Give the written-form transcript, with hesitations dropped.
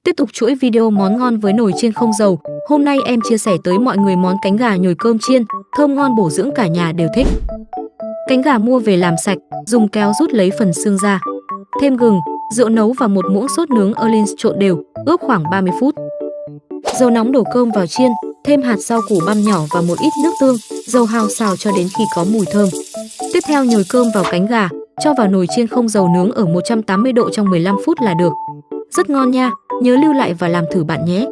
Tiếp tục chuỗi video món ngon với nồi chiên không dầu. Hôm nay em chia sẻ tới mọi người món cánh gà nhồi cơm chiên, thơm ngon bổ dưỡng cả nhà đều thích. Cánh gà mua về làm sạch, dùng kéo rút lấy phần xương ra. Thêm gừng, rượu nấu và một muỗng sốt nướng Erlins trộn đều, ướp khoảng 30 phút. Dầu nóng đổ cơm vào chiên, thêm hạt rau củ băm nhỏ và một ít nước tương, dầu hao xào cho đến khi có mùi thơm. Tiếp theo nhồi cơm vào cánh gà, cho vào nồi chiên không dầu nướng ở 180 độ trong 15 phút là được. Rất ngon nha, nhớ lưu lại và làm thử bạn nhé.